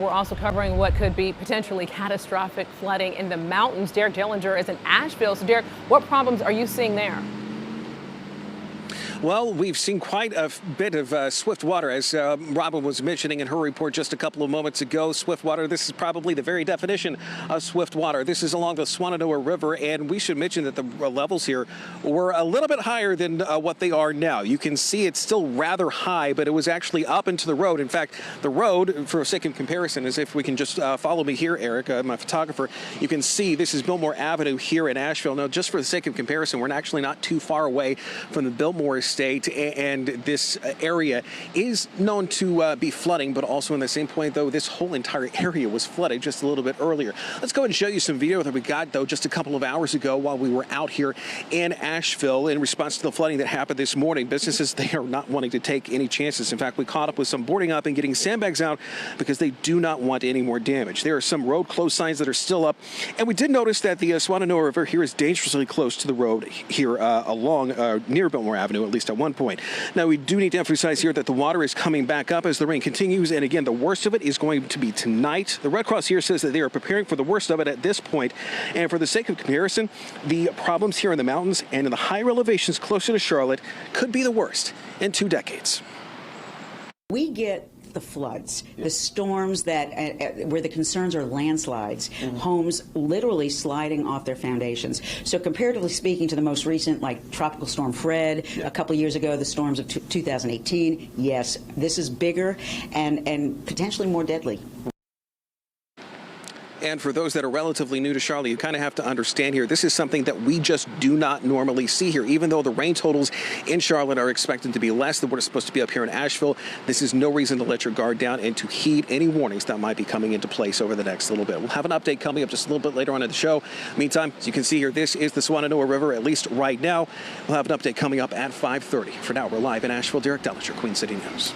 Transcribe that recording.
We're also covering what could be potentially catastrophic flooding in the mountains. Derek Dillinger is in Asheville. So, Derek, what problems are you seeing there? Well, we've seen quite a bit of swift water, as Robin was mentioning in her report just a couple of moments ago. Swift water, this is probably the very definition of swift water. This is along the Shenandoah River, and we should mention that the levels here were a little bit higher than what they are now. You can see it's still rather high, but it was actually up into the road. In fact, the road, for a sake of comparison, is if we can just follow me here, Eric, my photographer, you can see this is Biltmore Avenue here in Asheville. Now, just for the sake of comparison, we're actually not too far away from the Biltmore State, and this area is known to be flooding, but also in the same point, though, this whole entire area was flooded just a little bit earlier. Let's go ahead and show you some video that we got, though, just a couple of hours ago while we were out here in Asheville in response to the flooding that happened this morning. Businesses, they are not wanting to take any chances. In fact, we caught up with some boarding up and getting sandbags out because they do not want any more damage. There are some road closed signs that are still up, and we did notice that the Shenandoah River here is dangerously close to the road here along near Biltmore Avenue, at least at one point. Now, we do need to emphasize here that the water is coming back up as the rain continues, and again, the worst of it is going to be tonight. The Red Cross here says that they are preparing for the worst of it at this point, and for the sake of comparison, the problems here in the mountains and in the higher elevations closer to Charlotte could be the worst in 2 decades. We get the floods, the storms that where the concerns are landslides, homes literally sliding off their foundations. So comparatively speaking to the most recent, like Tropical Storm Fred, a couple of years ago, the storms of 2018, yes, this is bigger and potentially more deadly. And for those that are relatively new to Charlotte, you kind of have to understand here, this is something that we just do not normally see here. Even though the rain totals in Charlotte are expected to be less than what is supposed to be up here in Asheville, this is no reason to let your guard down and to heed any warnings that might be coming into place over the next little bit. We'll have an update coming up just a little bit later on in the show. Meantime, as you can see here, this is the Shenandoah River, at least right now. We'll have an update coming up at 5:30. For now, we're live in Asheville. Derek Dillinger, Queen City News.